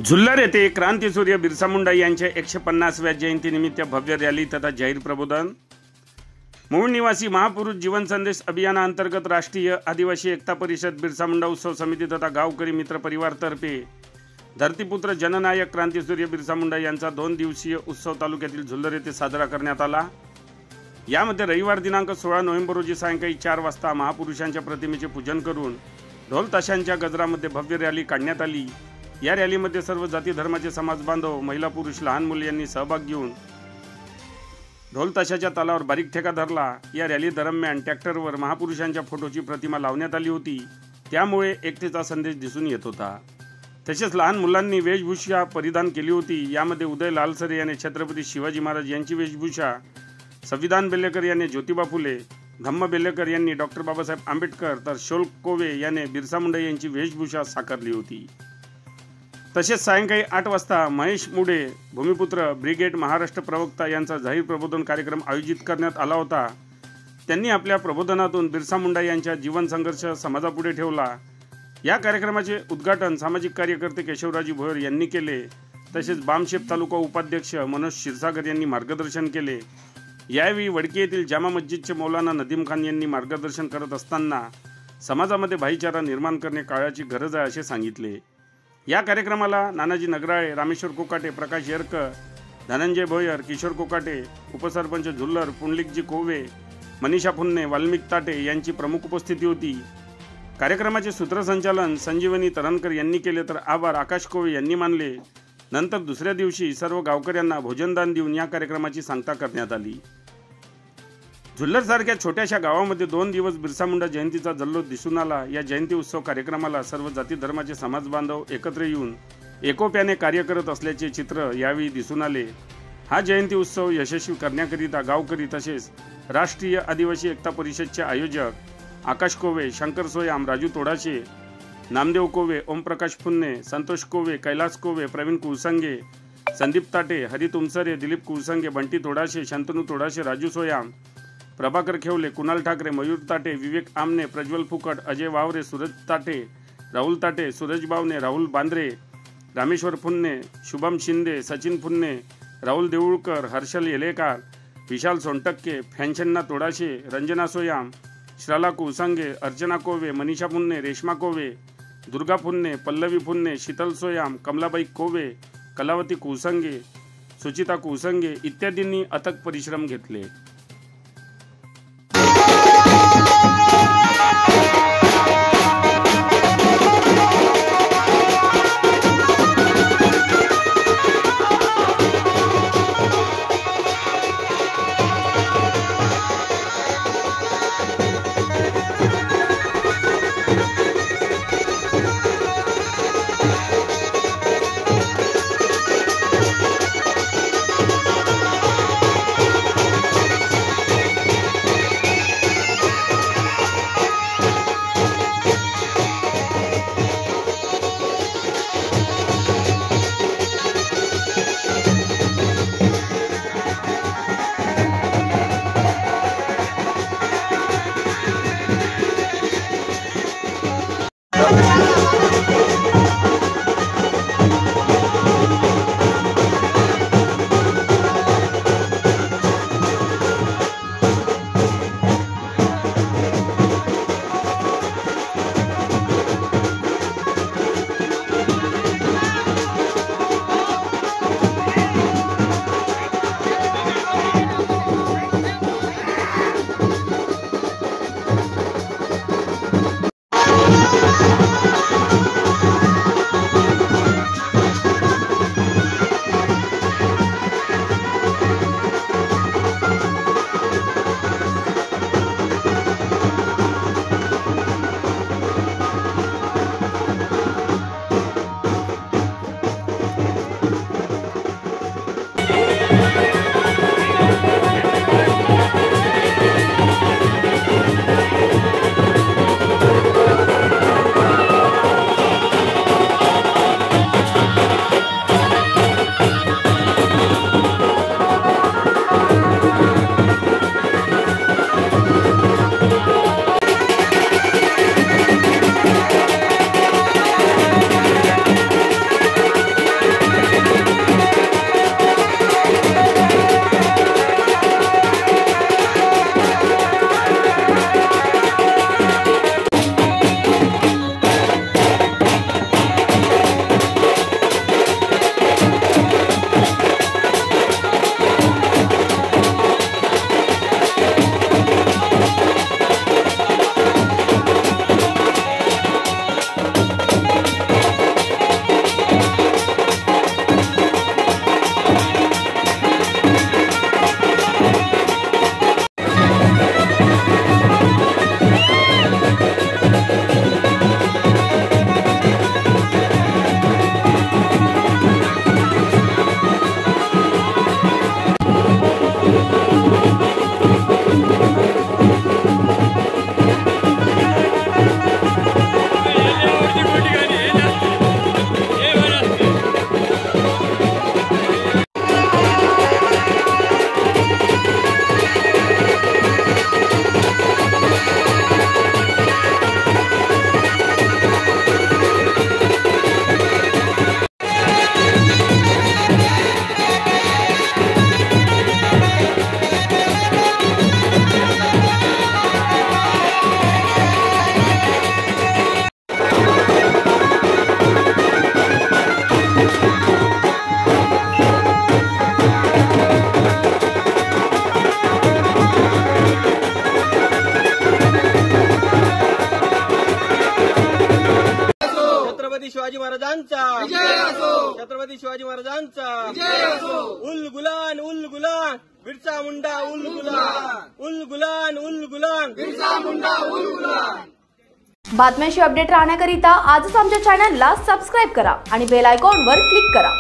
जुल्लर येथे क्रांतीसूर्य बिरसा मुंडा यांच्या 150व्या जयंतीनिमित्त भव्य रॅली तथा जाहीर प्रबोधन। मूळ निवासी महापुरुष जीवन संदेश अभियानांतर्गत राष्ट्रीय आदिवासी एकता परिषद बिरसा मुंडा उत्सव समिती तथा गावकरी मित्र परिवारतर्फे धरतीपुत्र जननायक क्रांतीसूर्य बिरसा मुंडा यांचा 2 दिवसीय उत्सव तालुक्यातील जुल्लर येथे साजरा करण्यात आला। यामध्ये रविवार दिनांक 16 नोव्हेंबर रोजी सायंकाळी 4 वाजता महापुरुषांच्या प्रतिमेचे पूजन करून ढोल ताशांच्या गजरामध्ये भव्य रॅली काढण्यात आली। या रॅलीमध्ये सर्व जाती धर्माचे समाज बांधव, महिला, पुरुष, लहान मुले यांनी सहभाग घेऊन ढोल ताशाच्या तालावर बारीक ठेका धरला। या रॅली दरम्यान ट्रॅक्टरवर महापुरुषांच्या फोटोची प्रतिमा लावण्यात आली होती, त्यामुळे एकतेचा संदेश दिसून येत होता। तसेच लहान मुलांनी वेशभूषा परिधान केली होती। यामध्ये उदय लालसरे याने छत्रपती शिवाजी महाराज यांची वेशभूषा, संविधान बेल्लेकर याने ज्योतिबा फुले, धम्म बेल्लेकर यांनी डॉक्टर बाबासाहेब आंबेडकर तर शोल्क कोवे याने बिरसा मुंडा यांची वेशभूषा साकारली होती। तसेच सायंकाळी 8 वाजता महेश मुडे भूमिपुत्र ब्रिगेड महाराष्ट्र प्रवक्ता यांचा जाहीर प्रबोधन कार्यक्रम आयोजित करण्यात आला होता। त्यांनी आपल्या प्रबोधनातून बिरसा मुंडा यांच्या जीवन संघर्ष समाजापुढे ठेवला। या कार्यक्रमाचे उद्घाटन सामाजिक कार्यकर्ते केशवराजी भोयर यांनी केले। तसेच बामशेप तालुका उपाध्यक्ष मनोज क्षीरसागर यांनी मार्गदर्शन केले। यावेळी वडकी येथील जामा मस्जिदचे मौलाना नदीम खान यांनी मार्गदर्शन करत असताना समाजामध्ये भाईचारा निर्माण करणे काळाची गरज आहे असे सांगितले। या कार्यक्रमाला नानाजी नगराळे, रामेश्वर कोकाटे, प्रकाश येरकर, धनंजय भोयर, किशोर कोकाटे, उपसरपंच जुल्लर, पुंडलिकजी कोवे, मनीषा फुन्ने, वाल्मिक ताटे यांची प्रमुख उपस्थिती होती। कार्यक्रमाचे सूत्रसंचालन संजीवनी तरणकर यांनी केले तर आभार आकाश कोवे यांनी मानले। नंतर दुसऱ्या दिवशी सर्व गावकऱ्यांना भोजनदान देऊन या कार्यक्रमाची सांगता करण्यात आली। जुल्लर सारख्या छोट्याशा गावामध्ये 2 दिवस बिरसा मुंडा जयंतीचा जल्लोष दिसून आला। या जयंती उत्सव कार्यक्रमाला सर्व जाती धर्माचे समाज बांधव एकत्र येऊन एकोप्याने कार्य करत असल्याचे चित्र यावेळी दिसून आले। हा जयंती उत्सव यशस्वी करण्याकरिता गावकरी तसेच राष्ट्रीय आदिवासी एकता परिषदचे आयोजक आकाश कोवे, शंकर सोयाम, राजू तोडाशे, नामदेव कोवे, ओमप्रकाश फुन्ने, संतोष कोवे, कैलास कोवे, प्रवीण कुळसंगे, संदीप ताटे, हरी तुमसरे, दिलीप कुळसंगे, बंटी तोडाशे, शंतनू तोडाशे, राजू सोयाम, प्रभाकर खेवले, कुणाल ठाकरे, मयूर ताटे, विवेक आमने, प्रज्वल फुकट, अजय वावरे, सूरज ताटे, राहुल ताटे, सूरज बावने, राहुल बांद्रे, रामेश्वर फुन्ने, शुभम शिंदे, सचिन फुन्ने, राहुल देऊळकर, हर्षल येलेकार, विशाल सोनटक्के, फॅन्शन्ना तोडाशे, रंजना सोयाम, श्राला कुळसंगे, अर्चना कोवे, मनीषा फुन्ने, रेश्मा कोवे, दुर्गा फुन्ने, पल्लवी फुन्ने, शीतल सोयाम, कमलाबाई कोवे, कलावती कुळसंगे, सुचिता कुळसंगे इत्यादींनी अथक परिश्रम घेतले। महाराजांचा छत्रपती शिवाजी महाराजांचा उल गुलान बिरसा मुंडा उल गुलान बिरसा मुंडा उल गुलान। बातम्यांशी अपडेट राहण्याकरिता आजच आमच्या चॅनलला सबस्क्राइब करा आणि बेल आयकॉनवर क्लिक करा।